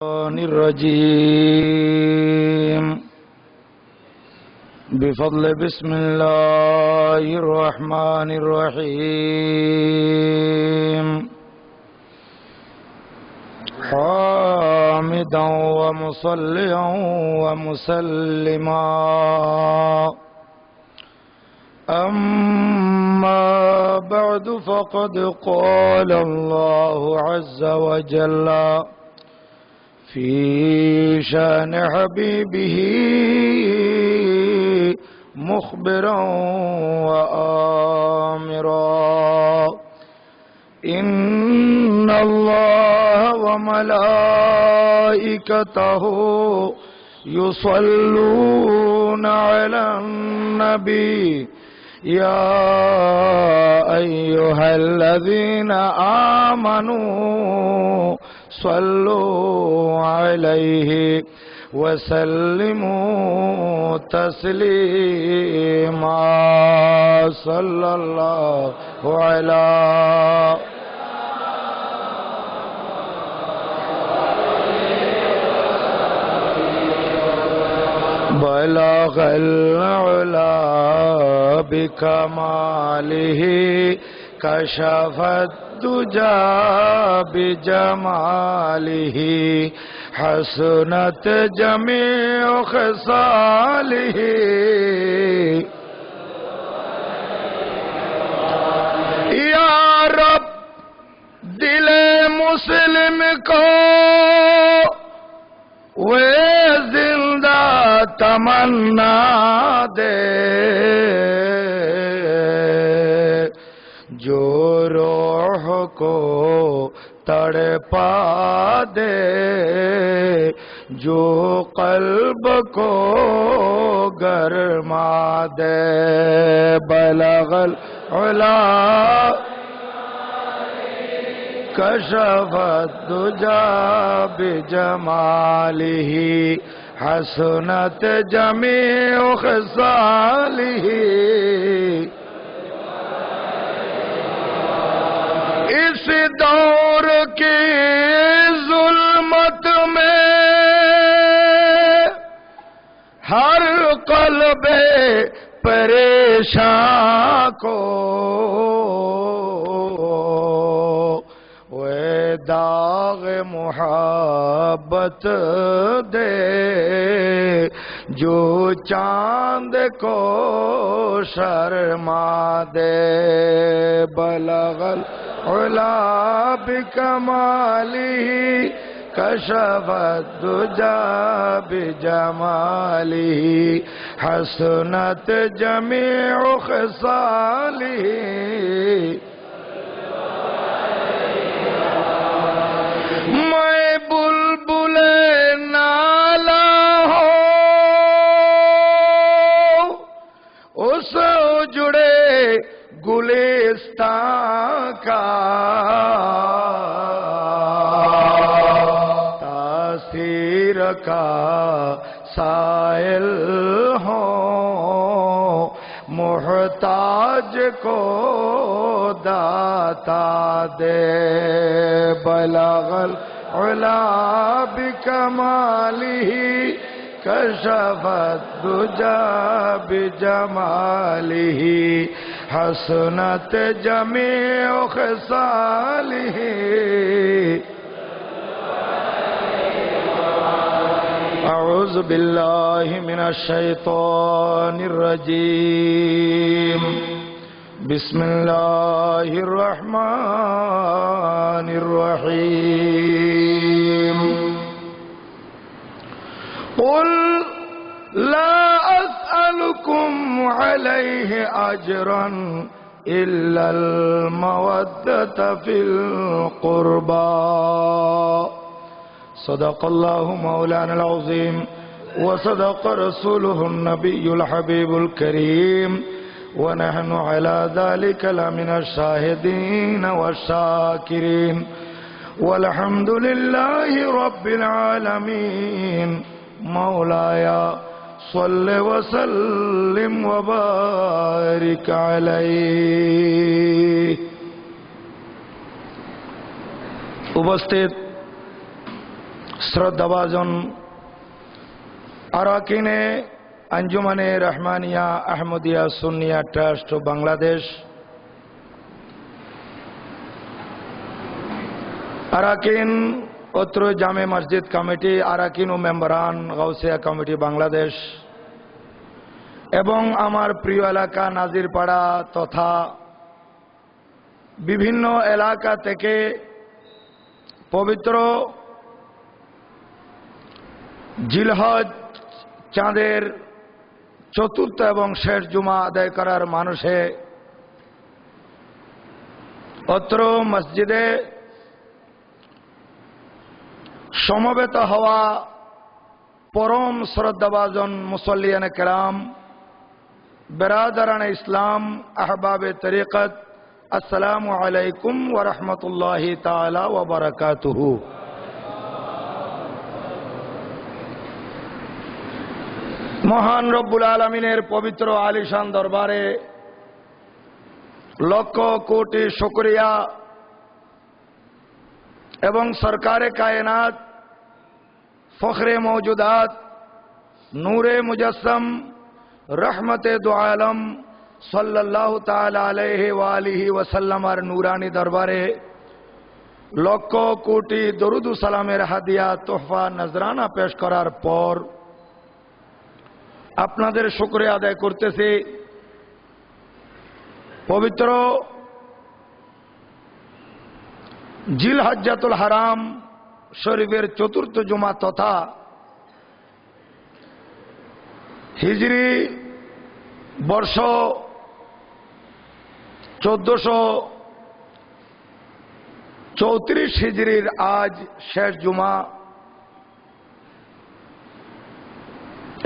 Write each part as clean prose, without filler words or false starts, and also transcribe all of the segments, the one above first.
الرجيم بفضل بسم الله الرحمن الرحيم حامدا ومصليا ومسلما أما بعد فقد قال الله عز وجل في شأن حبيبه مخبرا وآمرا إن الله وملائكته يصلون على النبي يا أيها الذين آمنوا صلوا عليه وسلموا تسليما صلى الله على بلغ العلا بكماله كشف الدجى بجماله حسنت جميع خصاله یا رب دل مسلم کو وہ زندہ تمنا دے جو روح کو تڑپا دے جو قلب کو گرما دے بلغ العلا کشف الدجى بجماله حسنت جميع خصاله اس دور کی ظلمت میں ہر قلب پریشان کو داغ محبت دے جو چاند کو شرما دے بلغ العلا بکمالہ کشف الدجى بجمالہ حسنت جميع خصالہ میں بلبل نالا ہوں اس اجڑے گلستان کا تاثیر کا سائل ہوں محتاج کو داتا دے بلغ العلا بکمالہ کشف الدجى بجمالہ حسنت جميع خصالہ اعوذ باللہ من الشیطان الرجیم بسم اللہ الرحمن الرحیم قل لا اسألكم علیہ اجرا الا المودة فی القربى صدق اللہ مولانا العظیم وصدق رسوله النبی الحبیب الکریم ونحن على ذلك لمن الشاهدين والشاكرين والحمد لله رب العالمين مولاي صل وسلم وبارك عليه উপস্থিত শ্রদ্ধাভাজন আরাকিনে আঞ্জুমানে রহমানিয়া আহমদিয়া সুন্নিয়া ট্রাস্ট বাংলাদেশ, আরাকিন অত্র জামে মসজিদ কমিটি, আরাকিন ও মেম্বারান গাউসিয়া কমিটি বাংলাদেশ এবং আমার প্রিয় এলাকা নাজিরপাড়া তথা বিভিন্ন এলাকা থেকে পবিত্র জিলহজ চাঁদের চতুর্থ এবং শেষ জুমা আদায় করার মানুষে অত্র মসজিদে সমবেত হওয়া পরম শ্রদ্ধাভাজন মুসল্লিয়ানে কেরাম, বেরাদারান ইসলাম, আহবাবে তরিকত, আসসালামু আলাইকুম ওয়া রাহমাতুল্লাহি তাআলা ওয়া বারাকাতুহু। মহান রব্বুল আলামিনের পবিত্র আলিশান দরবারে লক্ষ কোটি শুকরিয়া এবং সরকারে কায়নাত, ফখরে মওজুদাত, নূরে মুজাসসম, রহমতে দু আলম সাল্লাল্লাহু তাআলা আলাইহি ওয়া আলিহি ওয়াসাল্লামের নূরানি দরবারে লক্ষ কোটি দরুদ ও সালামের হাদিয়া, তোহফা, নজরানা পেশ করার পর আপনাদের শুকরিয়া আদায় করতেছি। পবিত্র জিলহজ্জাতুল হারাম শরীফের চতুর্থ জুমা তথা হিজরি বর্ষ 1434 হিজরির আজ শেষ জুমা।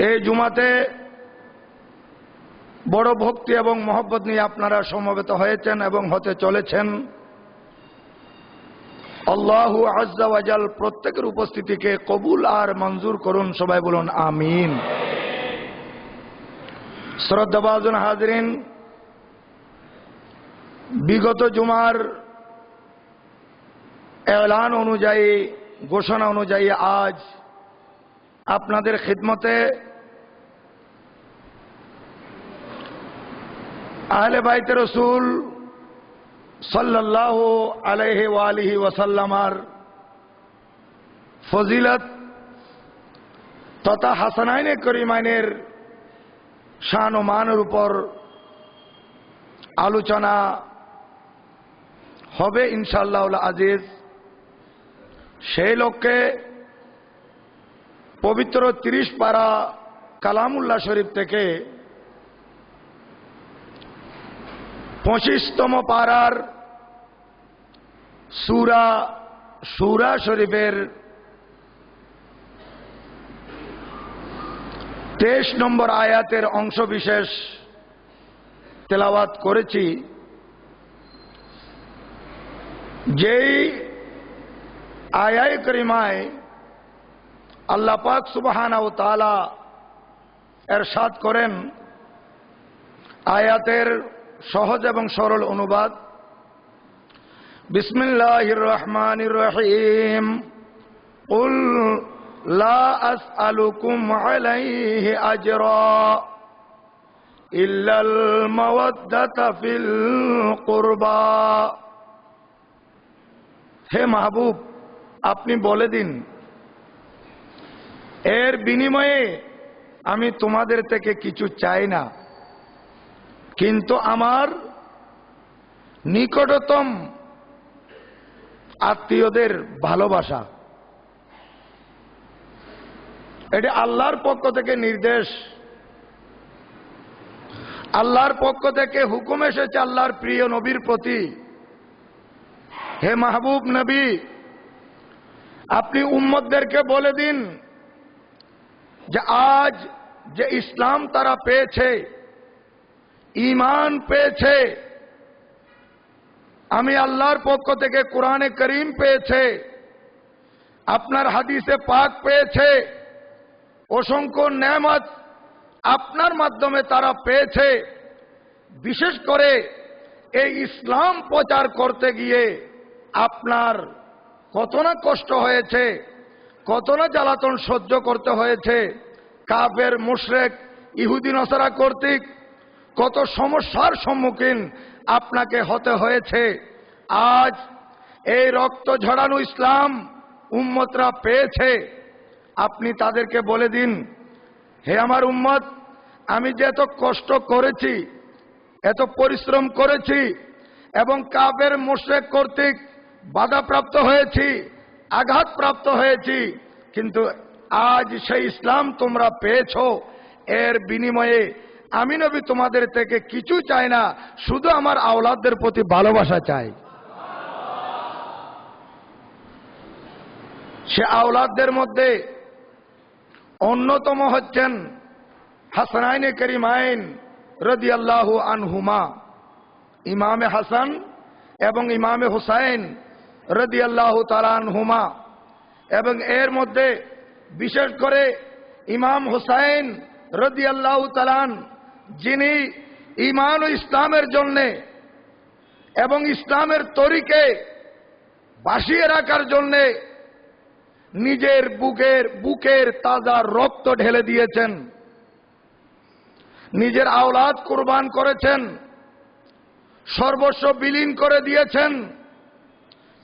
এই জুমাতে বড় ভক্তি এবং মহব্বত নিয়ে আপনারা সমবেত হয়েছেন এবং হতে চলেছেন। আল্লাহু আজ্জা ওয়া জাল প্রত্যেকের উপস্থিতিকে কবুল আর মঞ্জুর করুন, সবাই বলুন আমিন। শ্রদ্ধাভাজন হাজরিন, বিগত জুমার এলান অনুযায়ী, ঘোষণা অনুযায়ী আজ আপনাদের খিদমতে আহলে বাইতে রসুল সাল্লাল্লাহু আলাইহি ওয়া আলিহি ওয়াসাল্লামার ফজিলত তথা হাসানাইনে করিমাইনের শান ও মানের উপর আলোচনা হবে ইনশাআল্লাহুল আজিজ। সেই লক্ষ্যে পবিত্র 30 পারা কালামুল্লাহ শরীফ থেকে 25তম পারার সূরা সূরা শরীফের 23 নম্বর আয়াতের অংশ বিশেষ তেলাওয়াত করেছি। যেই আয়ায়ে করিমায় আল্লাহ পাক সুবহানাহু ওয়া তাআলা ইরশাদ করেন, আয়াতের সহজ এবং সরল অনুবাদ, বিসমিল্লাহির রহমানির রহিম, কুল লা আসআলুকুম আলাইহি আজরা ইল্লাল মাওয়াদ্দাতা ফিল কুরবা। হে মাহবুব, আপনি বলে দিন, এর বিনিময়ে আমি তোমাদের থেকে কিছু চাই না, কিন্তু আমার নিকটতম আত্মীয়দের ভালোবাসা। এটি আল্লাহর পক্ষ থেকে নির্দেশ, আল্লাহর পক্ষ থেকে হুকুম এসেছে আল্লাহর প্রিয় নবীর প্রতি। হে মাহবুব নবী, আপনি উম্মতদেরকে বলে দিন যে আজ যে ইসলাম তারা পেয়েছে, ঈমান পেয়েছে, আমি আল্লাহর পক্ষ থেকে কোরআনে করিম পেয়েছে, আপনার হাদিসে পাক পেয়েছে, অসংখ্য নেয়ামত আপনার মাধ্যমে তারা পেয়েছে। বিশেষ করে এই ইসলাম প্রচার করতে গিয়ে আপনার কত না কষ্ট হয়েছে, কত না জ্বালাতন সহ্য করতে হয়েছে কাফের মুশরিক ইহুদি নাসারা কর্তৃক, কত সমস্যার সম্মুখীন আপনাকে হতে হয়েছে। আজ এই রক্ত ঝরানো ইসলাম উম্মতরা পেয়েছে। আপনি তাদেরকে বলে দিন, হে আমার উম্মত, আমি যে এত কষ্ট করেছি, এত পরিশ্রম করেছি এবং কাফের মুশরিক কর্তৃক বাধাপ্রাপ্ত হয়েছি, আঘাতপ্রাপ্ত হয়েছি, কিন্তু আজ সেই ইসলাম তোমরা পেয়েছো। এর বিনিময়ে আমি নবী তোমাদের থেকে কিছু চাই না, শুধু আমার আওলাদদের প্রতি ভালোবাসা চাই। সে আওলাদদের মধ্যে অন্যতম হচ্ছেন হাসানাইনে করিমাইন রাদিয়াল্লাহু আনহুমা, ইমামে হাসান এবং ইমামে হুসাইন রাদিয়াল্লাহু তাআলা আনহুমা। এবং এর মধ্যে বিশেষ করে ইমাম হুসাইন রাদিয়াল্লাহু তাআলা, যিনি ঈমান ও ইসলামের জন্য এবং ইসলামের তরিকে বাঁচিয়ে রাখার জন্য নিজের বুকের তাজা রক্ত ঢেলে দিয়েছেন, নিজের আওলাদ কুরবান করেছেন, সর্বস্ব বিলীন করে দিয়েছেন।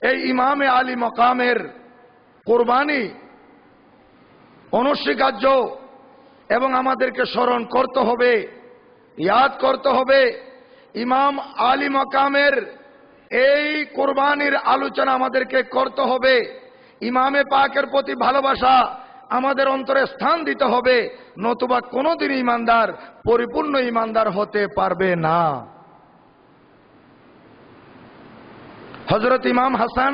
এই ইমামে আলী মকামের কুরবানি অনস্বীকার্য এবং আমাদেরকে স্মরণ করতে হবে, ইয়াদ করতে হবে। ইমাম আলী মকামের এই কুরবানির আলোচনা আমাদেরকে করতে হবে। ইমামে পাকের প্রতি ভালোবাসা আমাদের অন্তরে স্থান দিতে হবে, নতুবা কোনোদিন ইমানদার পরিপূর্ণ ইমানদার হতে পারবে না। হযরত ইমাম হাসান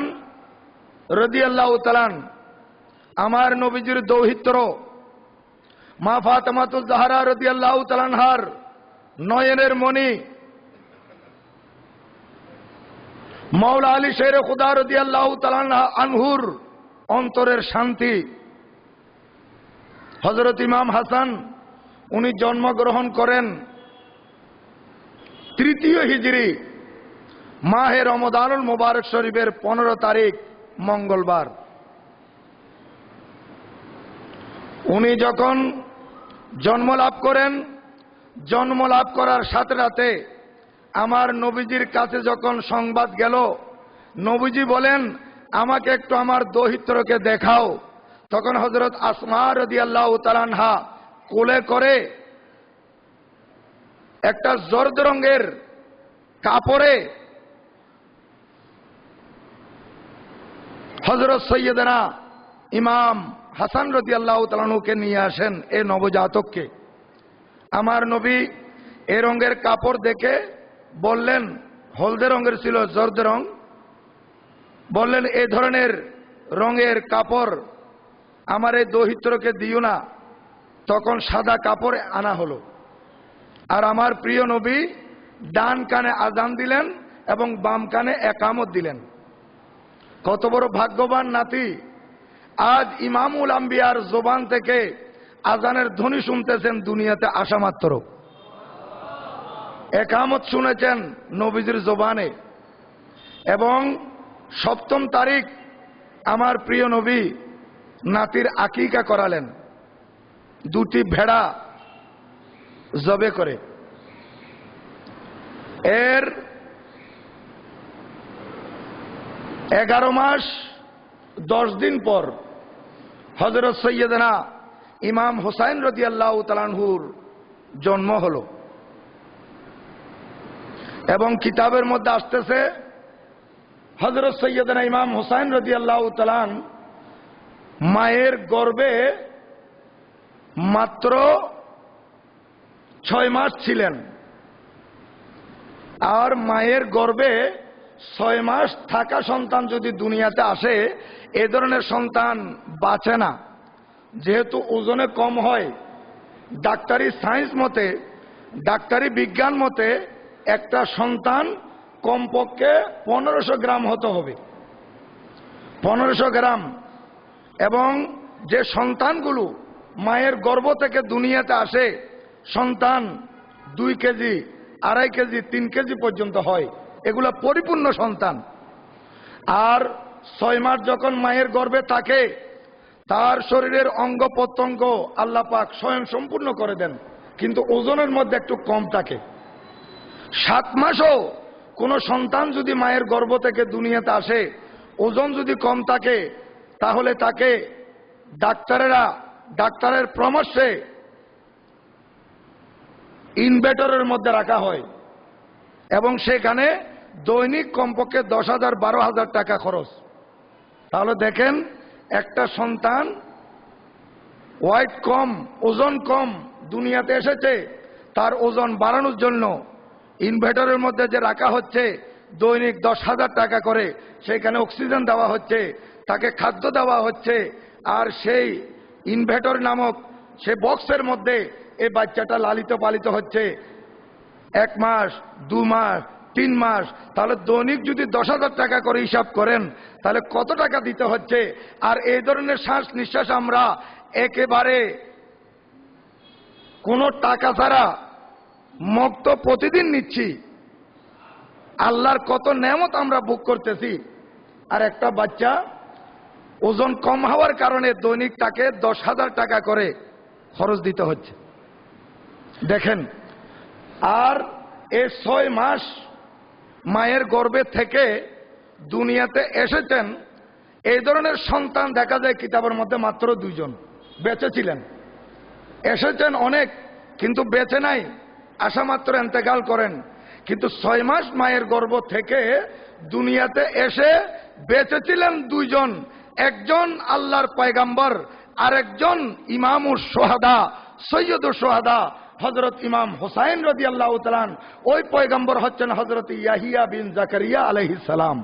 রাদিয়াল্লাহু তাআলা আমার নবীজির দৌহিত্র, মা ফাতেমাতুজ জাহরা রাদিয়াল্লাহু তাআলা আনহার নয়নের মণি, মাওলা আলী শেরে খুদা রাদিয়াল্লাহু তাআলা আনহুর অন্তরের শান্তি। হযরত ইমাম হাসান উনি জন্মগ্রহণ করেন 3য় হিজরি মাহে রমজানুল মুবারক শরীফের 15 তারিখ মঙ্গলবার। উনি যখন জন্ম লাভ করেন, জন্ম লাভ করার সাথে সাথে আমার নবীজির কাছে যখন সংবাদ গেল, নবীজি বলেন, আমাকে একটু আমার দৌহিত্রকে দেখাও। তখন হযরত আসমা রাদিয়াল্লাহু তাআলা আনহা কোলে করে একটা জর্দ রঙের কাপড়ে হযরত সৈয়দনা ইমাম হাসান রাদিয়াল্লাহু তাআলা আনহুকে নিয়ে আসেন, এই নবজাতককে। আমার নবী এই রঙের কাপড় দেখে বললেন, হলদে রঙের ছিল, জর্দ রং, বললেন এই ধরনের রঙের কাপড় আমার এই দৌহিত্রকে দিও না। তখন সাদা কাপড় আনা হলো। আর আমার প্রিয় নবী ডান কানে আজান দিলেন এবং বাম কানে একামত দিলেন। কত বড় ভাগ্যবান নাতি! আজ ইমামুল আম্বিয়ার জবান থেকে আজানের ধ্বনি শুনতেছেন দুনিয়াতে আসা মাত্র, একামত শুনেছেন নবীজির জবানে। এবং 7ম তারিখ আমার প্রিয় নবী নাতির আকিকা করালেন, 2টি ভেড়া জবে করে। এর 11 মাস 10 দিন পর হযরত সৈয়দনা ইমাম হুসাইন রাদিয়াল্লাহু তাআলা আনহুর জন্ম হলো। এবং কিতাবের মধ্যে আসতেছে হযরত সৈয়দনা ইমাম হুসাইন রাদিয়াল্লাহু তাআলা মায়ের গর্ভে মাত্র 6 মাস ছিলেন। আর মায়ের গর্ভে 6 মাস থাকা সন্তান যদি দুনিয়াতে আসে, এ ধরনের সন্তান বাঁচে না, যেহেতু ওজনে কম হয়। ডাক্তারি সায়েন্স মতে, ডাক্তারি বিজ্ঞান মতে একটা সন্তান কমপক্ষে 1500 গ্রাম হতে হবে, 1500 গ্রাম। এবং যে সন্তানগুলো মায়ের গর্ভ থেকে দুনিয়াতে আসে, সন্তান 2 কেজি, 2.5 কেজি, 3 কেজি পর্যন্ত হয়, এগুলো পরিপূর্ণ সন্তান। আর 6 মাস যখন মায়ের গর্ভে থাকে, তার শরীরের অঙ্গ প্রত্যঙ্গ আল্লাহ পাক স্বয়ং সম্পূর্ণ করে দেন, কিন্তু ওজনের মধ্যে একটু কম থাকে। 7 মাসও কোনো সন্তান যদি মায়ের গর্ভ থেকে দুনিয়াতে আসে, ওজন যদি কম থাকে, তাহলে তাকে ডাক্তারের পরামর্শে ইনভেটরের মধ্যে রাখা হয় এবং সেখানে দৈনিক কমপক্ষে 10,000 12,000 টাকা খরচ। তাহলে দেখেন, একটা সন্তান ওয়েট কম, ওজন কম দুনিয়াতে এসেছে, তার ওজন বাড়ানোর জন্য ইনভার্টারের মধ্যে যে রাখা হচ্ছে দৈনিক 10,000 টাকা করে, সেখানে অক্সিজেন দেওয়া হচ্ছে, তাকে খাদ্য দেওয়া হচ্ছে, আর সেই ইনভার্টার নামক সে বক্সের মধ্যে এই বাচ্চাটা লালিত পালিত হচ্ছে 1 মাস 2 মাস 3 মাস। তাহলে দৈনিক যদি 10,000 টাকা করে হিসাব করেন, তাহলে কত টাকা দিতে হচ্ছে। আর এই ধরনের শ্বাস নিঃশ্বাস আমরা একেবারে কোনো টাকা ছাড়া মুক্ত প্রতিদিন নিচ্ছি। আল্লাহর কত নেয়ামত আমরা ভোগ করতেছি। আর একটা বাচ্চা ওজন কম হওয়ার কারণে দৈনিক তাকে 10,000 টাকা করে খরচ দিতে হচ্ছে, দেখেন। আর এই 6 মাস মায়ের গর্ভে থেকে দুনিয়াতে এসেছেন, এই ধরনের সন্তান দেখা যায় কিতাবের মধ্যে মাত্র 2 জন বেঁচে ছিলেন। এসেছেন অনেক, কিন্তু বেঁচে নাই, আসা মাত্র ইন্তেকাল করেন। কিন্তু 6 মাস মায়ের গর্ভ থেকে দুনিয়াতে এসে বেঁচে ছিলেন 2 জন, একজন আল্লাহর পয়গাম্বর, আরেকজন ইমামুস সোহাদা, সৈয়দুস সোহাদা হযরত ইমাম হুসাইন রাদিয়াল্লাহু তাআলা। ওই পয়গম্বর হচ্ছেন হযরত ইয়াহিয়া বিন জাকারিয়া আলাইহিস সালাম।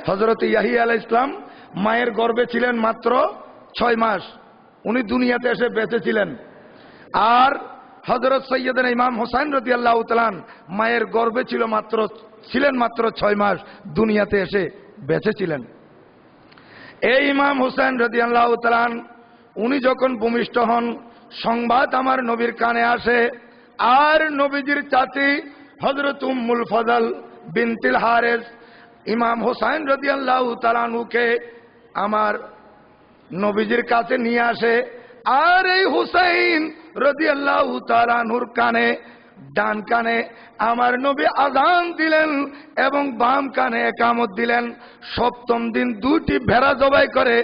হযরত ইয়াহিয়া আলাইহিস সালাম মায়ের গর্ভে ছিলেন মাত্র 6 মাস, উনি দুনিয়াতে এসে বেঁচে ছিলেন। আর হযরত সৈয়দনা ইমাম হুসাইন রাদিয়াল্লাহু তাআলা মায়ের গর্ভে ছিলেন মাত্র 6 মাস, দুনিয়াতে এসে বেঁচে ছিলেন। এই ইমাম হুসাইন রাদিয়াল্লাহু তাআলা উনি যখন ভূমিষ্ঠ হন, সংবাদ আমার নবীর কানে আসে। আর নবীজির চাচি হযরত উম্মুল ফজল বিনতুল হারিস ইমাম হুসাইন রাদিয়াল্লাহু তাআলা আনহুকে আমার নবীজির কাছে নিয়ে আসে। আর এই হুসাইন রাদিয়াল্লাহু তাআলা আনহুর কানে, ডান কানে আমার নবী আযান দিলেন এবং বাম কানে ইকামত দিলেন। 7ম দিন 2টি ভেড়া জবাই করে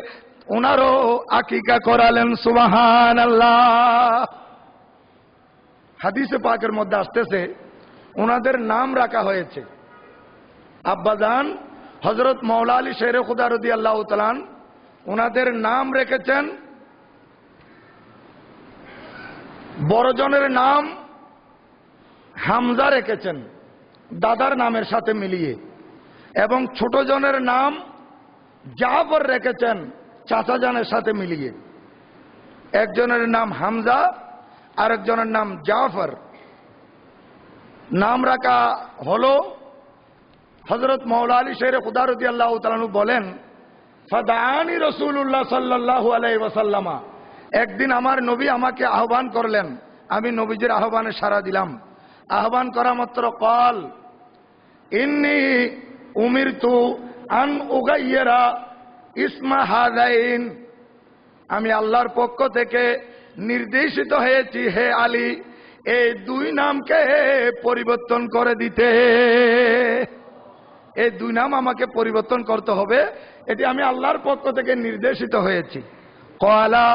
ওনারও আকিকা করালেন। সুবহানাল্লাহ। হাদিসে পাকের মধ্যে আসতেছে ওনাদের নাম রাখা হয়েছে। আব্বাজান হযরত মাওলা আলী শেরে খুদা রাদিয়াল্লাহু তাআলা ওনাদের নাম রেখেছেন, বড়জনের নাম হামজা রেখেছেন দাদার নামের সাথে মিলিয়ে, এবং ছোটজনের নাম জাফর রেখেছেন চাচাজানের সাথে মিলিয়ে। একজনের নাম হামজা, আরেকজনের নাম জাফর। নাম রাখা হলো হযরত মাওলা আলী শেরে খুদা রাদিয়াল্লাহু তাআলা বলেন, ফাদাআনি রাসূলুল্লাহ সাল্লাল্লাহু আলাইহি ওয়াসাল্লাম, একদিন আমার নবী আমাকে আহ্বান করলেন, আমি নবীজির আহ্বানে সাড়া দিলাম। আহ্বান করা মাত্র ক্বাল ইন্নী উমিরতু আন উগাইয়িরা ইসমা হাযাইন, আমি আল্লাহর পক্ষ থেকে নির্দেশিত হয়েছি, হে আলী, এই 2 নামকে পরিবর্তন করে দিতে। এই 2 নাম আমাকে পরিবর্তন করতে হবে, এটি আমি আল্লাহর পক্ষ থেকে নির্দেশিত হয়েছি। ক্বালা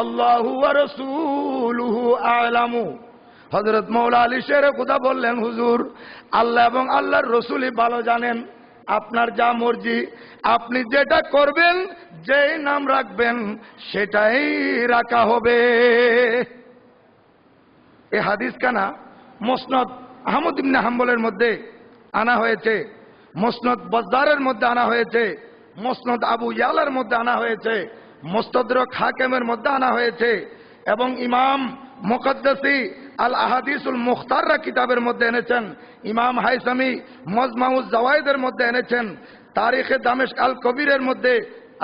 আল্লাহু ওয়া রাসূলুহু আ'লামু, হযরত মাওলা আলী শেরে খুদা বললেন, হুজুর, আল্লাহ এবং আল্লাহর রাসূলই ভালো জানেন, আপনার যা মর্জি, আপনি যেটা করবেন, যেই নাম রাখবেন সেটাই রাখা হবে। এই হাদিস কানা মুসনাদ আহমদ ইবনে হাম্বলের মধ্যে আনা হয়েছে, মুসনাদ বাজ্জারের মধ্যে আনা হয়েছে, মুসনাদ আবু ইয়ালার মধ্যে আনা হয়েছে, মুস্তাদরাক হাকিমের মধ্যে আনা হয়েছে, এবং ইমাম মুকদ্দাসি আল আহাদিসুল মুখতাররা কিতাবের মধ্যে এনেছেন, ইমাম হাইসামি মাজমাউজ জাওয়ায়েদের মধ্যে এনেছেন, তারিখে দামেস্ক আল কবিরের মধ্যে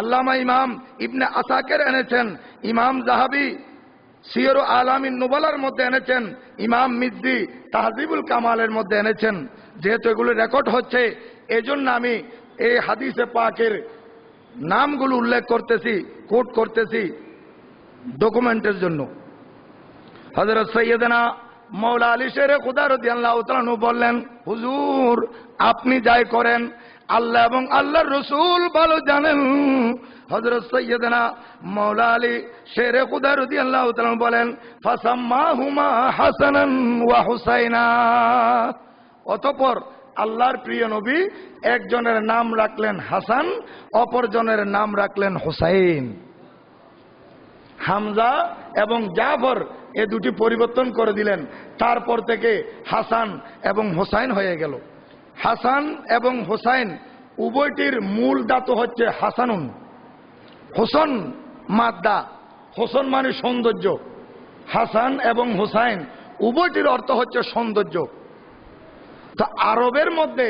আল্লামা ইমাম ইবনে আসাকির এনেছেন, ইমাম যাহাবি সিয়র আলামিন নুবালার মধ্যে এনেছেন, ইমাম মিজ্জি তাহজিবুল কামালের মধ্যে এনেছেন। যেহেতু এগুলো রেকর্ড হচ্ছে, এজন্য আমি এই হাদিসে পাকের নামগুলো উল্লেখ করতেছি, কোট করতেছি ডকুমেন্টের জন্য। হযরত সৈয়দনা মওলা আলী শেরে খুদা রাদিয়াল্লাহু তাআলা আনহু বললেন, হুজুর আপনি যাই করেন আল্লাহ এবং আল্লাহর রাসূল ভালো জানেন। হযরত সৈয়দনা মওলা আলী শেরে খুদা রাদিয়াল্লাহু তাআলা আনহু বলেন, ফাসাম্মাহুমা হাসানান ওয়া হুসাইনা। অতঃপর আল্লাহর প্রিয় নবী একজনের নাম রাখলেন হাসান, অপরজনের নাম রাখলেন হুসাইন। হামজা এবং জাফর এ দুটি পরিবর্তন করে দিলেন। তারপর থেকে হাসান এবং হোসাইন হয়ে গেল। হাসান এবং হোসাইন উভয়টির মূল ধাতু হচ্ছে হাসানুন। হোসন মাদ্দা, হোসন মানে সৌন্দর্য। হাসান এবং হোসাইন উভয়টির অর্থ হচ্ছে সৌন্দর্য। তো আরবের মধ্যে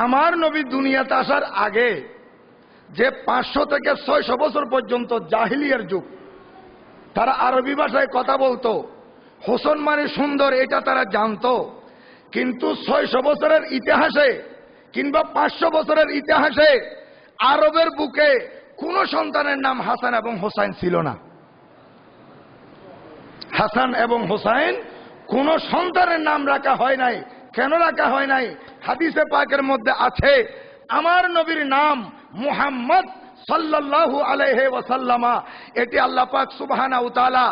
আমার নবী দুনিয়াতে আসার আগে যে 500 থেকে 600 বছর পর্যন্ত জাহিলিয়ার যুগ, তারা আরবি ভাষায় কথা বলতো। হোসন মানে সুন্দর, এটা তারা জানতো। কিন্তু 600 বছরের ইতিহাসে কিংবা 500 বছরের ইতিহাসে আরবের বুকে কোন সন্তানের নাম হাসান এবং হোসাইন ছিল না। হাসান এবং হোসাইন কোন সন্তানের নাম রাখা হয় নাই। কেন রাখা হয় নাই? হাদিসে পাকের মধ্যে আছে, আমার নবীর নাম মুহাম্মদ সাল্লাল্লাহু আলাইহি ওয়াসাল্লামা, এটি আল্লাহ পাক সুবহানাহু ওয়া তাআলা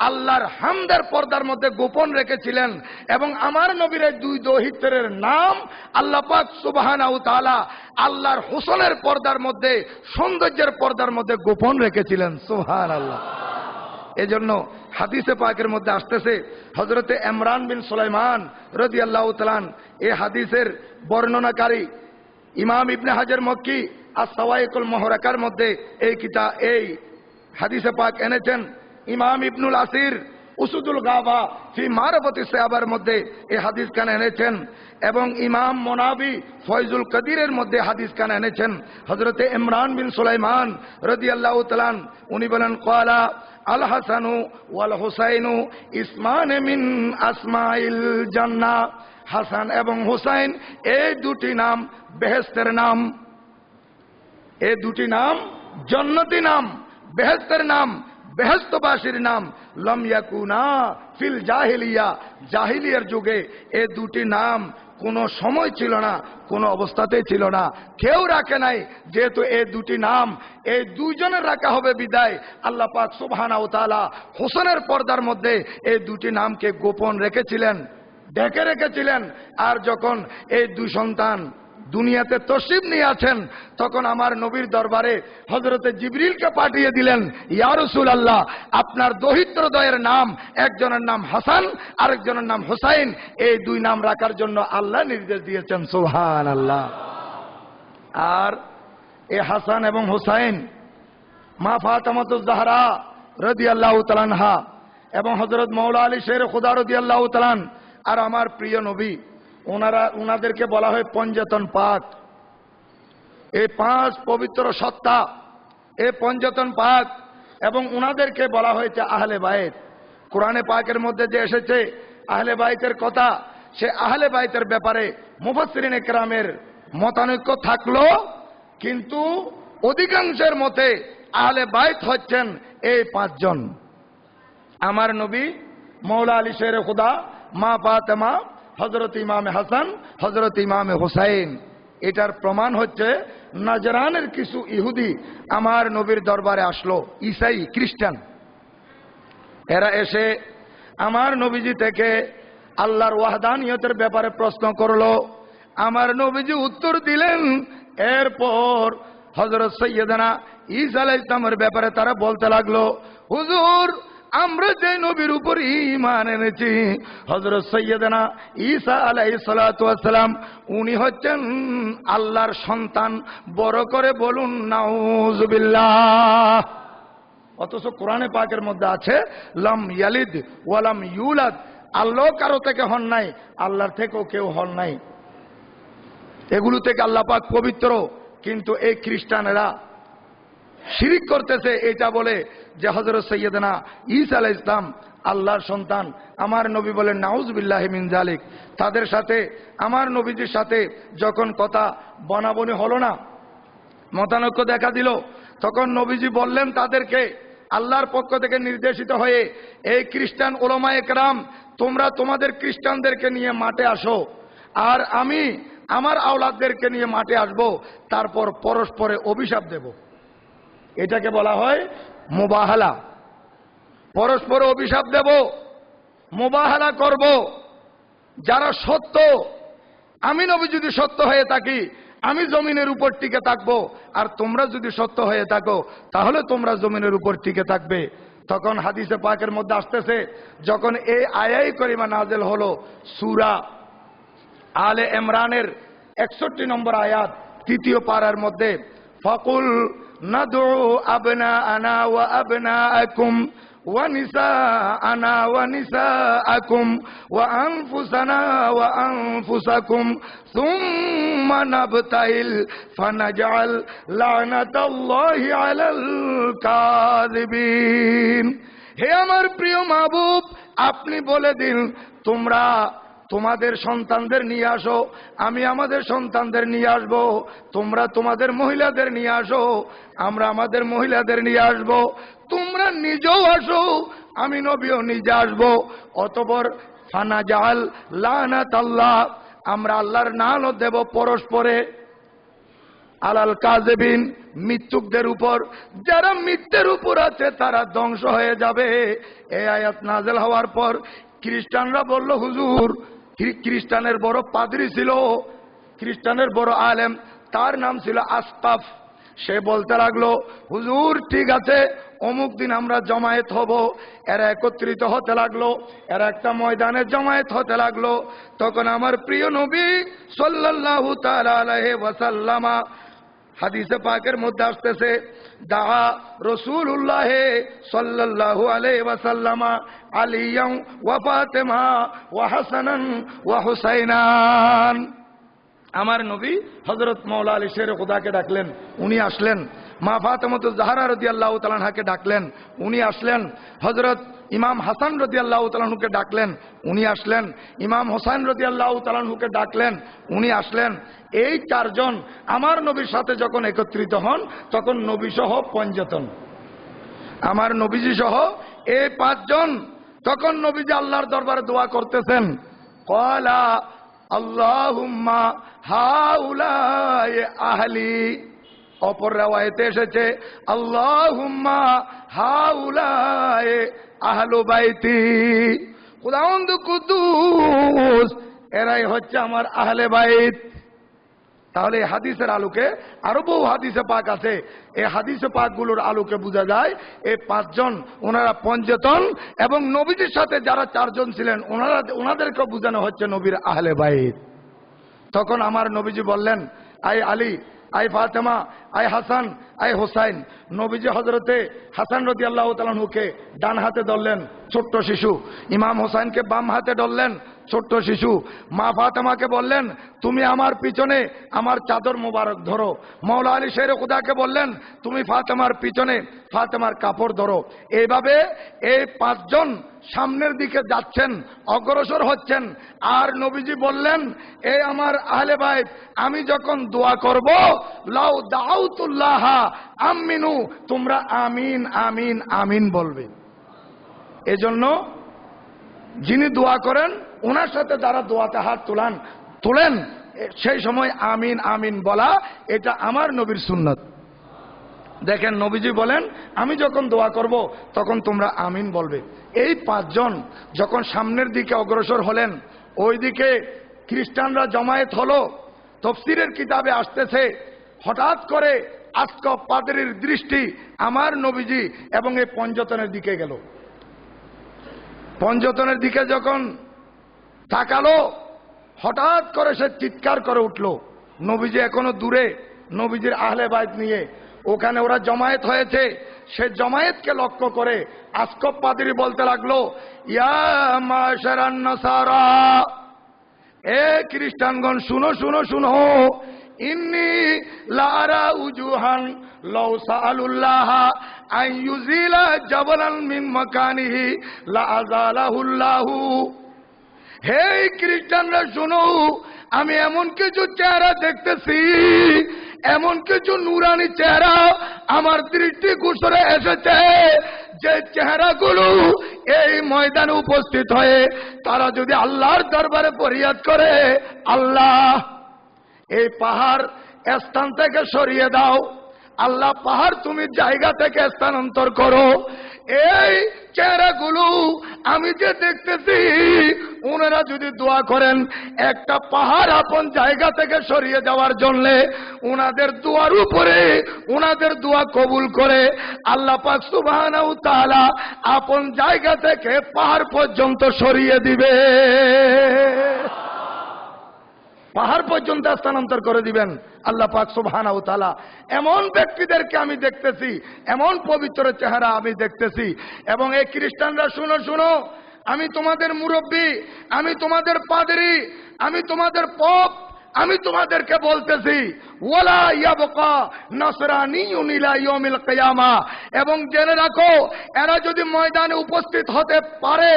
আল্লাহর হামদের পর্দার মধ্যে গোপন রেখেছিলেন। এবং আমার নবীর দুই দৌহিত্রের নাম আল্লাহ পাক সুবহানাহু ওয়া তাআলা আল্লাহর হোসনের পর্দার মধ্যে, সৌন্দর্যের পর্দার মধ্যে গোপন রেখেছিলেন। সুবহানাল্লাহ। এজন্য হাদিসে পাকের মধ্যে আসতেছে, হযরতে ইমরান বিন সুলাইমান রাদিয়াল্লাহু তাআলা এই হাদিসের বর্ণনাকারী ইমাম ইবনে হাজার মক্কি আস-সাওয়াইকুল মুহরাকার মধ্যে এই হাদিসে পাক এনেছেন। ইমাম ইবনুল আসির উসুদুল গাবা ফি মারফাতি সাহাবার মধ্যে এই হাদিস খান এনেছেন। এবং ইমাম মোনাবি ফয়জুল কদিরের মধ্যে হাদিস খান এনেছেন। হযরতে ইমরান বিন সুলাইমান রাদিয়াল্লাহু তাআলা উনি বলেন, ক্বালা আল হাসানু ওয়াল হুসাইনু ইসমান মিন আসমাইল জান্নাহ। হাসান এবং হুসাইন এই দুটি নাম বেহেশতের নাম। এই দুটি নাম জান্নাতি নাম, বেহেশতের নাম, বেহেশতবাসীর নাম। লম ইয়াকুনা ফিল জাহিলিয়া, জাহিলিয়ার যুগে এই দুটি নাম কোনো সময় ছিল না, কোনো অবস্থাতেই ছিল না, কেউ রাখে নাই। যেহেতু এই দুটি নাম এই দুইজনের রাখা হবে বিদায় আল্লাহ পাক সুবহানাহু ওয়া তাআলা হোসেনের পর্দার মধ্যে এই দুটি নামকে গোপন রেখেছিলেন, ঢেকে রেখেছিলেন। আর যখন এই দুই সন্তান দুনিয়াতে তশরিফ নিয়ে আছেন, তখন আমার নবীর দরবারে হযরতে জিবরিলকে পাঠিয়ে দিলেন, ইয়া রাসূলুল্লাহ আপনার দৌহিত্রদ্বয়ের নাম, একজনের নাম হাসান আরেকজনের নাম হোসাইন, এই দুই নাম রাখার জন্য আল্লাহ নির্দেশ দিয়েছেন। সুবহানাল্লাহ। আর এই হাসান এবং হোসাইন মা ফাতেমাতুজ জাহরা রাদিয়াল্লাহু তাআলা আনহা এবং হযরত মাওলা আলী শের খুদা রাদিয়াল্লাহু তাআলা আর আমার প্রিয় নবী, ওনাদেরকে বলা হয় পঞ্জতন পাক। এই 5 পবিত্র সত্তা, এই পঞ্জতন পাক, এবং ওনাদেরকে বলা হয়েছে আহলে বাইত। কোরআনে পাকের মধ্যে যে এসেছে আহলে বাইতের কথা, সে আহলে বাইতের ব্যাপারে মুফাসসিরিনে কেরামের মতানৈক্য থাকলো, কিন্তু অধিকাংশের মতে আহলে বাইত হচ্ছেন এই 5 জন। আমার নবী, মওলা আলী শের খুদা, মা ফাতেমা, হযরত ইমামে হাসান, হযরত ইমামে হোসাইন। এটার প্রমাণ হচ্ছে নাজরানের কিছু ইহুদি আমার নবীর দরবারে আসলো, ঈসাই খ্রিস্টান। এরা এসে আমার নবীজি থেকে আল্লাহর ওয়াহদানিয়তের ব্যাপারে প্রশ্ন করলো। আমার নবীজি উত্তর দিলেন। এরপর হযরত সাইয়্যিদানা ঈসা আলাইহিস সালামের ব্যাপারে তারা বলতে লাগলো, হুজুর আমরা যে নবীর উপর ঈমান এনেছি হযরত সাইয়্যিদানা ঈসা আলাইহিস সালাতু ওয়াস সালাম, উনি হচ্ছেন আল্লাহর সন্তান, বড় করে বলুন নাউযুবিল্লাহ। অথচ কোরআনে পাকের মধ্যে আছে লাম ইয়ালিদ ওয়া লাম ইউলাদ, আল্লাহ কারো থেকে হন নাই, আল্লাহর থেকেও কেউ হন নাই। এগুলো থেকে আল্লাহ পাক পবিত্র। কিন্তু এই খ্রিস্টানেরা শিরিক করতেছে এটা বলে যে হযরত সাইয়্যিদানা ঈসা আলাইহিস সালাম আল্লাহর সন্তান। আমার নবী বলেন নাউযুবিল্লাহি মিন যালিক। তাদের সাথে আমার নবীজির সাথে যখন কথা বনাবনি হলো না, মতানৈক্য দেখা দিল। তখন নবীজি বললেন তাদেরকে আল্লাহর পক্ষ থেকে নির্দেশিত হয়ে, এই খ্রিস্টান উলামায়ে কেরাম, তোমরা তোমাদের খ্রিস্টানদেরকে নিয়ে মাঠে আসো, আর আমি আমার আওলাদদেরকে নিয়ে মাঠে আসব, তারপর পরস্পরে অভিশাপ দেব। এটাকে বলা হয় মুবাহালা। পরস্পর অভিশাপ দেব, মুবাহালা করব। যারা সত্য, আমি নবী যদি সত্য হয়ে থাকি, আমি জমিনের উপর টিকে থাকবো, আর তোমরা যদি সত্য হয়ে থাকো তাহলে তোমরা জমিনের উপর টিকে থাকবে। তখন হাদিসে পাকের মধ্যে আসতেছে, যখন এই আয়াই করিমা নাজেল হলো, সূরা আলে ইমরানের 61 নম্বর আয়াত, 3য় পারার মধ্যে, ফাকুল নাদউ আবনাআনা ওয়া আবনাআকুম ওয়া নিসাআনা ওয়া নিসাআকুম ওয়া আনফুসানা ওয়া আনফুসাকুম সুম্মা নাবতাইল ফানাজআল লানাতাল্লাহি আলাল কাযিবিন। হে আমার প্রিয় মাহবুব, আপনি বলে দিন, তোমরা তোমাদের সন্তানদের নিয়ে আসো, আমি আমাদের সন্তানদের নিয়ে আসবো, তোমরা তোমাদের মহিলাদের নিয়ে আসো, আমরা আমাদের মহিলাদের নিয়ে আসবো, তোমরা নিজেও আসো, আমি নবীও নিজে আসবো। অতঃপর ফানাজাল লানাতাল্লাহ, আমরা আল্লাহর লানত দেব পরস্পরে, আলাল কাযিবিন, মিথ্যুকদের উপর। যারা মিথ্যের উপর আছে তারা ধ্বংস হয়ে যাবে। এই আয়াত নাযিল হওয়ার পর খ্রিস্টানরা বলল, হুজুর, খ্রিস্টানের বড় পাদ্রী ছিল, খ্রিস্টানের বড় আলেম, তার নাম ছিল আসকাফ। সে বলতে লাগলো, হুজুর ঠিক আছে, অমুক দিন আমরা জমায়েত হব। এরা একত্রিত হতে লাগলো, এরা একটা ময়দানে জমায়েত হতে লাগলো। তখন আমার প্রিয় নবী সাল্লাল্লাহু তাআলা আলাইহি ওয়াসাল্লামা, হাদিসে পাকের মধ্যে আসতেছে, দাআ রাসূলুল্লাহ সাল্লাল্লাহু আলাইহি ওয়াসাল্লামা আলিয়ান ওয়া ফাতিমা ওয়া হাসানান ওয়া হুসাইনান। আমার নবী হযরত মাওলা আলী শের খুদাকে ডাকলেন, উনি আসলেন। মা ফাতেমাতুজ জাহরা রাদিয়াল্লাহু তাআলা আনহাকে ডাকলেন, উনি আসলেন। হযরত ইমাম হাসান রাদিয়াল্লাহু তাআলা আনহুকে ডাকলেন, উনি আসলেন। ইমাম হোসেন রাদিয়াল্লাহু তাআলা আনহুকে ডাকলেন, উনি আসলেন। এই চারজন আমার নবীর সাথে যখন একত্রিত হন, তখন নবী সহ পঞ্জতন, আমার নবীজি সহ এই 5 জন, তখন নবীজি আল্লাহর দরবারে দোয়া করতেছেন। ক্বালা আল্লাহুম্মা হাউলাই আহলি, অপর রাওয়ায়াতে এসেছে আল্লাহুম্মা হাউলাই আহলু বাইতি, খুদাওয়ান্দ কুদ্দুস, এরাই হচ্ছে আমার আহলে বাইত। তাহলে এই হাদিসের আলোকে আরো বহু হাদিসে পাক আছে, এই হাদিসে পাকগুলোর আলোকে বোঝা যায় এই 5 জন ওনারা পঞ্জতন, এবং নবীজির সাথে যারা 4 জন ছিলেন ওনাদেরকে বোঝানো হচ্ছে নবীর আহলে বাইত। তখন আমার নবীজি বললেন, I Ali, I Fatema, I Hasan, I Hossain. নবীজি হযরতে হাসান রাদিয়াল্লাহু তাআলা আনহুকে ডান হাতে ধরলেন, ছোট্ট শিশু। ইমাম হোসাইনকে বাম হাতে ধরলেন, ছোট্ট শিশু। মা ফাতেমাকে বললেন, তুমি আমার পিছনে আমার চাদর মোবারক ধরো। মাওলা আলী শের খুদাকে বললেন, তুমি ফাতেমার পিছনে ফাতেমার কাপড় ধরো। এইভাবে এই 5 জন সামনের দিকে যাচ্ছেন, অগ্রসর হচ্ছেন। আর নবীজি বললেন, এই আমার আহলে বাইত, আমি যখন দোয়া করব, লাউ দাউতুল্লাহ আমিনু, তোমরা আমিন আমিন আমিন বলবে। এজন্য যিনি দোয়া করেন ওনার সাথে যারা দোয়াতে হাত তোলেন, সেই সময় আমিন আমিন বলা, এটা আমার নবীর সুন্নত। দেখেন নবীজি বলেন, আমি যখন দোয়া করব তখন তোমরা আমিন বলবে। এই 5 জন যখন সামনের দিকে অগ্রসর হলেন, ওইদিকে খ্রিস্টানরা জমায়েত হলো। তাফসীরের কিতাবে আসতেছে, হঠাৎ করে আসকাফ পাদ্রীর দৃষ্টি আমার নবীজি এবং এই পঞ্জতনের দিকে গেল। পঞ্জতনের দিকে যখন তাকালো, হঠাৎ করে সে চিৎকার করে উঠল। নবীজি এখনো দূরে, নবীজির আহলে বাইত নিয়ে ওখানে ওরা জমায়েত হয়েছে। সে জমায়েতকে লক্ষ্য করে আসকাফ পাদ্রী বলতে লাগলো, ইয়া মাশারান নাসারা, এ খ্রিস্টানগণ শুনো শুনো শুনো, ইন্নী লারা উজুহান লাউ সাআলুল্লাহ আন ইউজিলা জাবালান মিন মাকানিহি লা আযালাহুল্লাহু। হে খ্রিস্টানরা শুনো, আমি এমন কিছু চেহারা দেখতেছি, এমন কিছু নুরানি চেহারা আমার দৃষ্টিগোচরে এসেছে, যে চেহারাগুলো এই ময়দানে উপস্থিত হয়ে তারা যদি আল্লাহর দরবারে ফরিয়াদ করে, আল্লাহ এই পাহাড় স্থান থেকে সরিয়ে দাও, আল্লাহ পাহাড় তুমি জায়গা থেকে স্থানান্তর করো, এই চেহারাগুলো আমি যে দেখতেছি ওনারা যদি দোয়া করেন একটা পাহাড় আপন জায়গা থেকে সরিয়ে যাওয়ার জন্য, ওনাদের দোয়ার উপরে ওনাদের দোয়া কবুল করে আল্লাহ পাক সুবহানাহু ওয়া তাআলা আপন জায়গা থেকে পাহাড় পর্যন্ত সরিয়ে দিবে, পাহাড় পর্যন্ত স্থানান্তর করে দিবেন আল্লাহ পাক সুবহানাহু ওয়া তাআলা। এমন ব্যক্তিদেরকে আমি দেখতেছি, এমন পবিত্র চেহারা আমি দেখতেছি। এবং এই খ্রিস্টানরা শুনো শুনো, আমি তোমাদের মুরব্বী, আমি তোমাদের পাদরি, আমি তোমাদের পপ, আমি তোমাদেরকে বলতেছি ওয়ালা ইয়াবকা নাসরানিয়ুন ইলা ইয়াউমিল কিয়ামা। এবং জেনে রাখো, এরা যদি ময়দানে উপস্থিত হতে পারে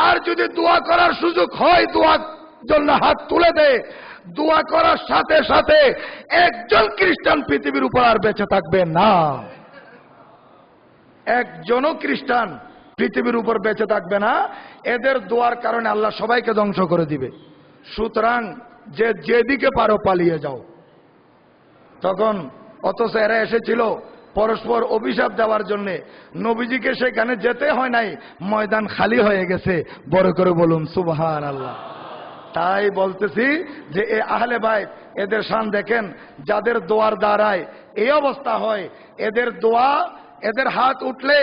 আর যদি দোয়া করার সুযোগ হয়, দোয়ার জন্য হাত তুলে দেয়, দোয়া করার সাথে সাথে একজন খ্রিস্টান পৃথিবীর উপর আর বেঁচে থাকবে না, একজনও খ্রিস্টান পৃথিবীর উপর বেঁচে থাকবে না। এদের দোয়ার কারণে আল্লাহ সবাইকে ধ্বংস করে দিবে। সুতরাং যে যেদিকে পারো পালিয়ে যাও। তখন অথচ এরা এসেছিল পরস্পর অভিশাপ দেওয়ার জন্য, নবীজিকে সেখানে যেতে হয় নাই, ময়দান খালি হয়ে গেছে। বড় করে বলুন সুবহানাল্লাহ। তাই বলতেছি যে এ আহলে বাইত, এদের শান দেখেন, যাদের দোয়ার দ্বারায় এই অবস্থা হয়, এদের দোয়া, এদের হাত উঠলে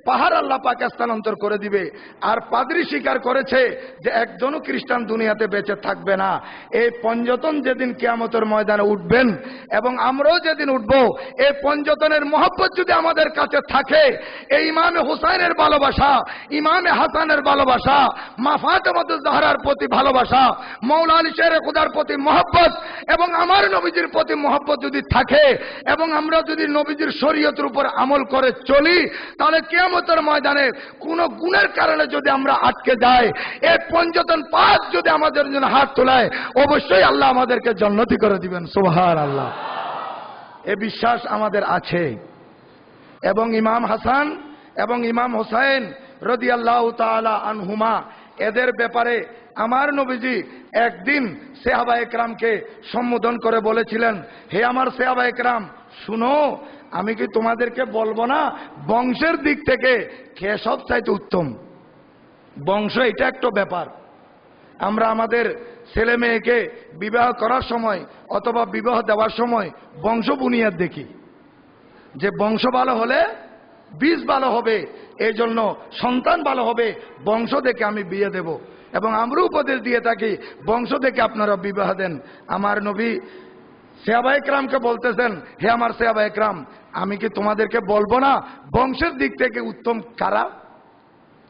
পাহাড় আল্লাহ পাক স্থানান্তর করে দিবে। আর পাদ্রী স্বীকার করেছে যে একজনও খ্রিস্টান দুনিয়াতে বেঁচে থাকবে না। এই পঞ্জতন যেদিন কিয়ামতের ময়দানে উঠবেন এবং আমরাও যেদিন উঠব, এই পঞ্জতনের মহব্বত যদি আমাদের কাছে থাকে, এই ইমামে হুসাইনের ভালোবাসা, ইমামে হাসানের ভালোবাসা, মা ফাতেমাতুজ জাহরার প্রতি ভালোবাসা, মৌলা আলী শেরে খুদার প্রতি মহব্বত এবং আমার নবীজির প্রতি মহব্বত যদি থাকে, এবং আমরা যদি নবীজির শরীয়তের উপর আমল করে চলি, তাহলে কিয়ামতের ময়দানে কোন গুণের কারণে যদি আমরা আটকে যাই, এই পঞ্জতন পাঁচ যদি আমাদের জন্য হাত তোলায়, অবশ্যই আল্লাহ আমাদেরকে জান্নাতি করে দিবেন। সুবহানাল্লাহ। এ বিশ্বাস আমাদের আছে। এবং ইমাম হাসান এবং ইমাম হোসাইন রাদিয়াল্লাহু তাআলা আনহুমা, এদের ব্যাপারে আমার নবীজি একদিন সাহাবায়ে কেরামকে সম্বোধন করে বলেছিলেন, হে আমার সাহাবায়ে কেরাম, শুনো, আমি কি তোমাদেরকে বলবো না বংশের দিক থেকে কে সবচাইতে উত্তম? বংশ এটা একটা ব্যাপার। আমরা আমাদের ছেলে মেয়েকে বিবাহ করার সময় অথবা বিবাহ দেওয়ার সময় বংশ বুনিয়াদ দেখি, যে বংশ ভালো হলে বীজ ভালো হবে, এই জন্য সন্তান ভালো হবে, বংশ দেখে আমি বিয়ে দেব। এবং আমরা উপদেশ দিয়ে থাকি, বংশ দেখে আপনারা বিবাহ দেন। আমার নবী সাহাবায়ে কেরামকে বলতেছেন, হে আমার সাহাবায়ে কেরাম, আমি কি তোমাদেরকে বলবো না বংশের দিক থেকে উত্তম কারা?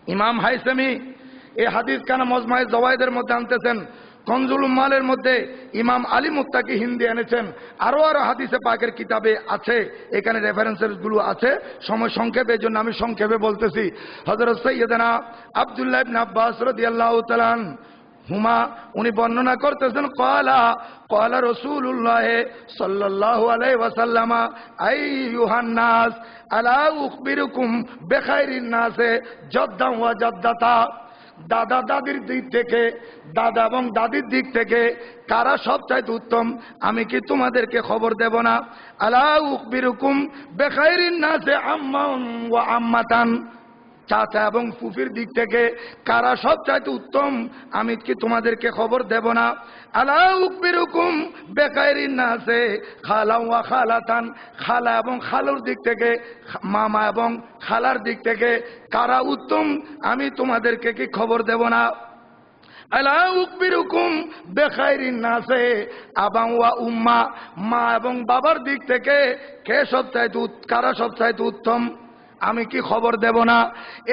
ইমাম হাইসামি এই হাদিস কানা মজমায়ে জাওয়ায়েদের মধ্যে আনতেছেন, কনজুল উম্মালের মধ্যে ইমাম আলী মুত্তাকি হিন্দি এনেছেন, আরো আরো হাদিসে পাকের কিতাবে আছে, এখানে রেফারেন্সেস গুলো আছে। সময় সংক্ষেপে, এই জন্য আমি সংক্ষেপে বলতেছি। হযরত সাইয়্যিদানা আব্দুল্লাহ ইবনে আব্বাস রাদিয়াল্লাহু তাআলা হুমা, উনি বর্ণনা করতেছেন, ক্বালা রাসূলুল্লাহ সাল্লাল্লাহু আলাইহি ওয়াসাল্লাম, আইয়ুহান নাস আলা উখবিরুকুম বিখাইরিন নাসে জাদ্দান ওয়া জাদ্দাতা। দাদা দাদির দিক থেকে, দাদা এবং দাদির দিক থেকে কারা সবচাইতে উত্তম, আমি কি তোমাদেরকে খবর দেব না? আলা উখবিরুকুম বিখাইরিন নাসে আম্মান ওয়া আম্মাতান। চাচা এবং ফুফির দিক থেকে কারা সবচাইতে উত্তম, আমি কি তোমাদেরকে খবর দেব না? আলা উখবিরুকুম বিখাইরিন নাসে খালা ওয়া খালাতান। খালা এবং খালুর দিক থেকে, মামা এবং খালার দিক থেকে কারা উত্তম, আমি তোমাদেরকে কি খবর দেব না? আলা উখবিরুকুম বিখাইরিন নাসে আবা ওয়া উম্মা। মা এবং বাবার দিক থেকে কে সবচাইতে, কারা সবচাইতে উত্তম, আমি কি খবর দেব না?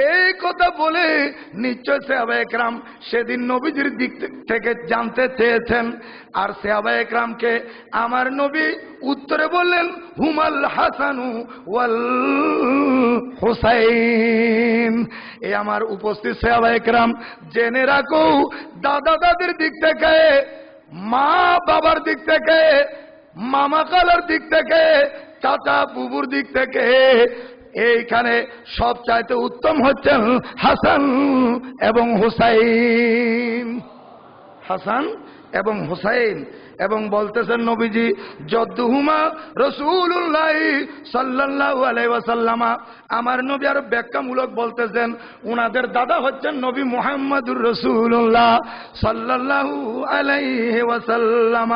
এই কথা বলে নিশ্চয় সাহাবায়ে কেরাম সেদিন নবীজির দিক থেকে জানতে চেয়েছেন। আর সাহাবায়ে কেরামকে আমার নবী উত্তরে বললেন, হুমাল হাসানু ওয়াল হুসাইন। এই আমার উপস্থিত সাহাবায়ে কেরাম, জেনে রাখো, দাদা দাদির দিক থেকে, মা বাবার দিক থেকে মামা খালার দিক থেকে, চাচা বুবুর দিক থেকে এইখানে সবচাইতে উত্তম হচ্ছেন হাসান এবং হুসাইন। হাসান এবং হুসাইন। এবং বলতেছেন নবীজি যদ্দুহুমা রাসূলুল্লাহ সাল্লাল্লাহু আলাইহি ওয়াসাল্লাম, আমার নবী আর ব্যাখ্যামূলক বলতেছেন উনাদের দাদা হচ্ছেন নবী মুহাম্মদুর রাসূলুল্লাহ সাল্লাল্লাহু আলাইহি ওয়াসাল্লাম,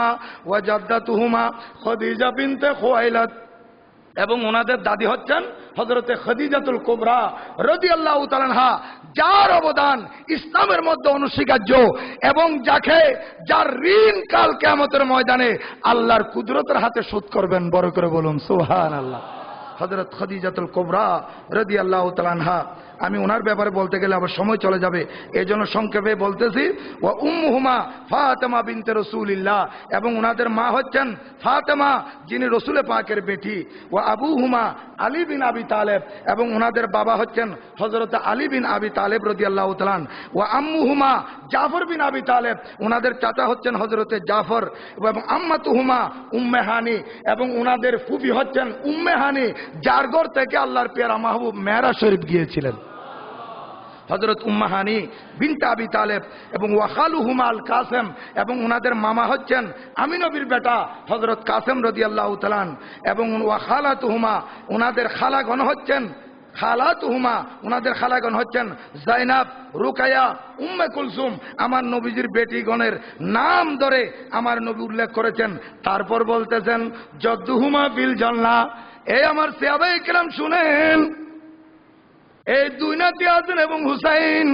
ওয়া জাদ্দাতুহুমা খাদিজা বিনতে খুয়াইলাদ, এবং ওনাদের দাদি হচ্ছেন হযরতে খাদিজাতুল কুবরা রাদিয়াল্লাহু তাআলা আনহা, যার অবদান ইসলামের মধ্যে অনস্বীকার্য এবং যার ঋণ কাল কিয়ামতের ময়দানে আল্লাহর কুদরতের হাতে শোধ করবেন। বড় করে বলুন সুবহানাল্লাহ। হযরত খাদিজাতুল কুবরা রাদিয়াল্লাহু তাআলা আনহা, আমি ওনার ব্যাপারে বলতে গেলে আবার সময় চলে যাবে, এজন্য সংক্ষেপে বলতেছি। ওয়া উম্মুহুমা ফাতেমা বিনতে রাসূলিল্লাহ, এবং ওনাদের মা হচ্ছেন ফাতেমা, যিনি রসুল পাকের বেটি। ওয়া আবুহুমা আলী বিন আবি তালেব, এবং ওনাদের বাবা হচ্ছেন হযরত আলী বিন আবি তালেব রাদিয়াল্লাহু তাআলা। ওয়া আম্মুহুমা জাফর বিন আবি তালেব, ওনাদের চাচা হচ্ছেন হযরতে জাফর। এবং আম্মাতুহুমা উম্মে হানি, এবং ওনাদের ফুফি হচ্ছেন উম্মে হানি, যার ঘর থেকে আল্লাহর পেয়ারা মাহবুব মেরাজ শরীফ গিয়েছিলেন, হযরত উম্মে হানি বিনতে আবি তালেব। এবং ওয়া খালুহুমা আল কাসেম, এবং ওনাদের মামা হচ্ছেন আমি নবীর বেটা হযরত কাসেম রাদিয়াল্লাহু তাআলা। এবং ওয়া খালাতুহুমা, ওনাদের খালাগণ হচ্ছেন ওনাদের খালাগণ হচ্ছেন জাইনাব, রুকায়া, উম্মে কুলসুম। আমার নবীজির বেটিগণের নাম ধরে আমার নবী উল্লেখ করেছেন। তারপর বলতেছেন যদ্দুহুমা ফিল জান্নাহ। এই আমার সাহাবায়ে কেরাম শুনেন, এই দুই নাতি হাসান এবং হুসাইন,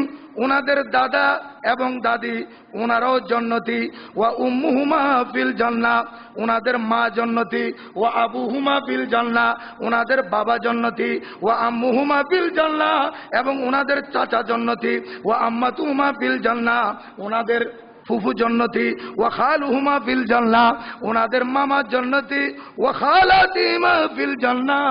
ওনাদের দাদা এবং দাদি ওনারাও জান্নাতি। ওয়া উম্মুহুমা ফিল জান্নাহ, ওনাদের মা জান্নাতি। ওয়া আবুহুমা ফিল জান্নাহ, ওনাদের বাবা জান্নাতি। ওয়া আম্মুহুমা ফিল জান্নাহ, এবং ওনাদের চাচা জান্নাতি। ওয়া আম্মাতুহুমা ফিল জান্নাহ, ওনাদের ফুফু জান্নাতি। ওয়া খালুহুমা ফিল জান্নাহ, ওনাদের মামা জান্নাতি। ওয়া খালাতিহিমা ফিল জান্নাহ,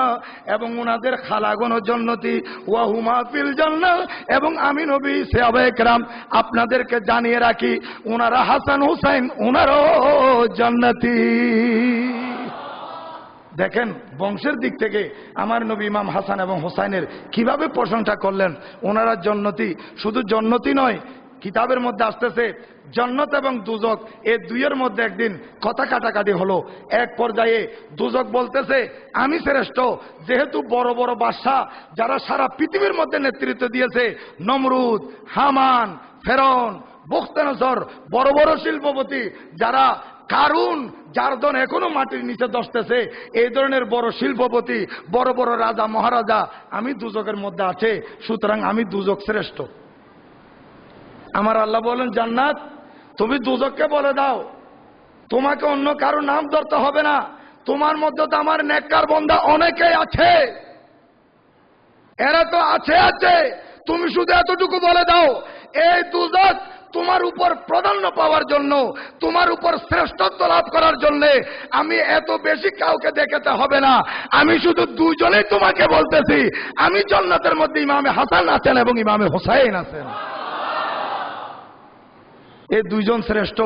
এবং ওনাদের খালাগণ জান্নাতি। ওয়া হুমা ফিল জান্নাহ, এবং আমি নবী সাহাবায়ে কেরাম আপনাদেরকে জানিয়ে রাখি, ওনারা হাসান হুসাইন ওনারও জান্নাতি। দেখেন বংশের দিক থেকে আমার নবী ইমাম হাসান এবং হুসাইনের কিভাবে প্রশংসা করলেন। ওনারা জান্নাতি, শুধু জান্নাতি নয়, কিতাবের মধ্যে আসতেছে জান্নাত এবং দুজক, এই দুইয়ের মধ্যে একদিন কথা কাটাকাটি হলো। এক পর্যায়ে দুজক বলতেছে আমি শ্রেষ্ঠ, যেহেতু বড় বড় বাদশা যারা সারা পৃথিবীর মধ্যে নেতৃত্ব দিয়েছে, নমরুদ, হামান, ফেরাউন, বুখতানসর, বড় বড় শিল্পপতি যারা, কারুন যার ধন এখনো মাটির নিচে দশতেছে, এই ধরনের বড় শিল্পপতি, বড় বড় রাজা মহারাজা আমি দুজকের মধ্যে আছে, সুতরাং আমি দুজক শ্রেষ্ঠ। আমার আল্লাহ বলেন জান্নাত তুমি দুজককে বলে দাও, তোমাকে অন্য কারো নাম ধরতে হবে না, তোমার মধ্যে তো আমার নেককার বান্দা অনেকেই আছে, এরা তো আছে, তুমি শুধু এতটুকু বলে দাও, এই দুজক তোমার উপর প্রাধান্য পাওয়ার জন্য, তোমার উপর শ্রেষ্ঠত্ব লাভ করার জন্য আমি এত বেশি কাউকে দেখাতে হবে না, আমি শুধু দুজনেই তোমাকে বলতেছি, আমি জান্নাতের মধ্যে ইমামে হাসান আছেন এবং ইমামে হুসাইন আছেন। এই দুইজন শ্রেষ্ঠ।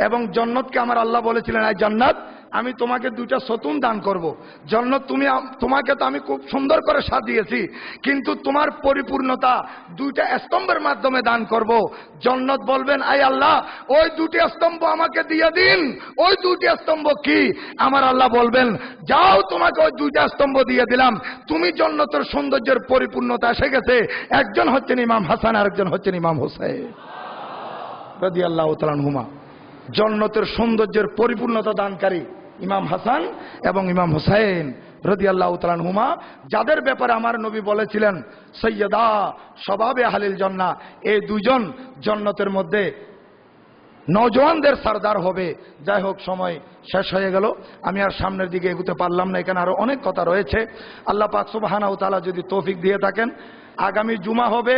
এবং জান্নাতকে আমার আল্লাহ বলেছিলেন এই জান্নাত আমি তোমাকে দুইটা সতুন দান করব। জান্নাত তোমাকে তো আমি খুব সুন্দর করে সাজিয়েছি, কিন্তু তোমার পরিপূর্ণতা দুইটা স্তম্ভের মাধ্যমে দান করব। জান্নাত বলবেন আয় আল্লাহ ওই দুটি স্তম্ভ আমাকে দিয়ে দিন। ওই দুটি স্তম্ভ কি? আমার আল্লাহ বলবেন যাও তোমাকে ওই দুইটা স্তম্ভ দিয়ে দিলাম, তুমি জান্নাতের সৌন্দর্যের পরিপূর্ণতা এসে গেছে। একজন হচ্ছেন ইমাম হাসান আর একজন হচ্ছেন ইমাম হুসাইন রাদিয়াল্লাহু তাআলা আনহুমা। জান্নাতের সৌন্দর্যের পরিপূর্ণতা দানকারী ইমাম হাসান এবং ইমাম হুসাইন রাদিয়াল্লাহু তাআলা আনহুমা, যাদের ব্যাপারে আমার নবী বলেছিলেন সৈয়দা শবাবে আহলিল জান্নাহ, এই দুইজন জান্নাতের মধ্যে নওজওয়ানদের সরদার হবে। যাই হোক, সময় শেষ হয়ে গেল, আমি আর সামনের দিকে এগোতে পারলাম না, এখানে আরো অনেক কথা রয়েছে। আল্লাহ পাক সুবহানাহু ওয়া তাআলা যদি তৌফিক দিয়ে থাকেন, আগামী জুমা হবে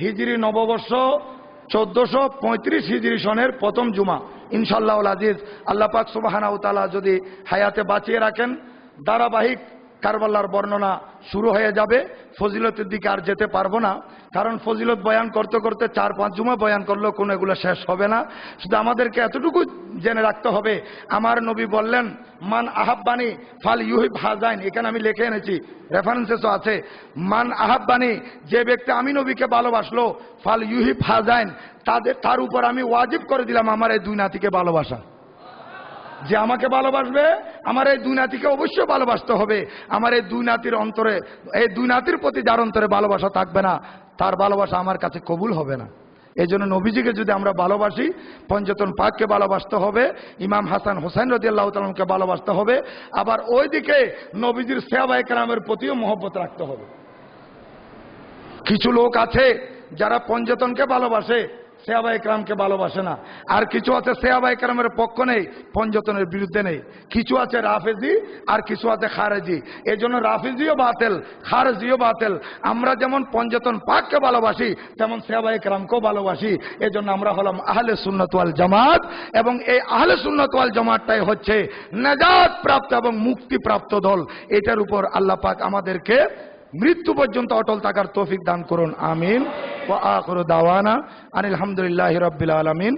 হিজরি নববর্ষ 1435 হিজরি সনের প্রথম জুমা ইনশাআল্লাহুল আজিজ। আল্লাহ পাক সুবহানাহু ওয়া তাআলা যদি হায়াতে বাঁচিয়ে রাখেন, ধারাবাহিক কারবালার বর্ণনা শুরু হয়ে যাবে। ফজিলতের দিকে আর যেতে পারবো না, কারণ ফজিলত বয়ান করতে করতে 4-5 জুমা বয়ান করলেও কোনো এগুলো শেষ হবে না। শুধু আমাদেরকে এতটুকু জেনে রাখতে হবে। আমার নবী বললেন, মান আহাব্বানি ফাল ইউহিব হাজাইন, এখানে আমি লিখে এনেছি, রেফারেন্সেসও আছে। মান আহাব্বানি, যে ব্যক্তি আমি নবীকে ভালোবাসলো, ফাল ইউহিব হাজাইন, তার উপর আমি ওয়াজিব করে দিলাম আমার এই দুই নাতিকে ভালোবাসা। যে আমাকে ভালোবাসবে, আমার এই দুই নাতিকে অবশ্যই ভালোবাসতে হবে। আমার এই দুই নাতির অন্তরে, এই দুই নাতির প্রতি যার অন্তরে ভালোবাসা থাকবে না, তার ভালোবাসা আমার কাছে কবুল হবে না। এই জন্য নবীজিকে যদি আমরা ভালোবাসি, পঞ্চতন পাককে ভালোবাসতে হবে, ইমাম হাসান হোসেন রাদিয়াল্লাহু তাআলা আনহুকে ভালোবাসতে হবে, আবার ওইদিকে নবীজির সাহাবায়ে কেরামের প্রতিও মহব্বত রাখতে হবে। কিছু লোক আছে যারা পঞ্চতনকে ভালোবাসে, সাহাবায়ে কেরামকে ভালোবাসে না। আর কিছু আছে সাহাবায়ে কেরামের পক্ষ নেই, পঞ্চতনের বিরুদ্ধে নেই। কিছু আছে রাফেজি আর কিছু আছে খারেজি। এই জন্য রাফেজিও বাতিল, খারেজিও বাতিল। আমরা যেমন পঞ্চতন পাককে ভালোবাসি, তেমন সাহাবায়ে কেরামকেও ভালোবাসি। এই জন্য আমরা হলাম আহলে সুন্নাত ওয়াল জামাত, এবং এই আহলে সুন্নাত ওয়াল জামাতটাই হচ্ছে নাজাত প্রাপ্ত এবং মুক্তিপ্রাপ্ত দল। এটার উপর আল্লাহ পাক আমাদেরকে মৃত্যু পর্যন্ত অটল থাকার তৌফিক দান করুন, আমিন। ওয়া আখিরু দাওয়ানা আনিল হামদুলিল্লাহি রাব্বিল আলামিন।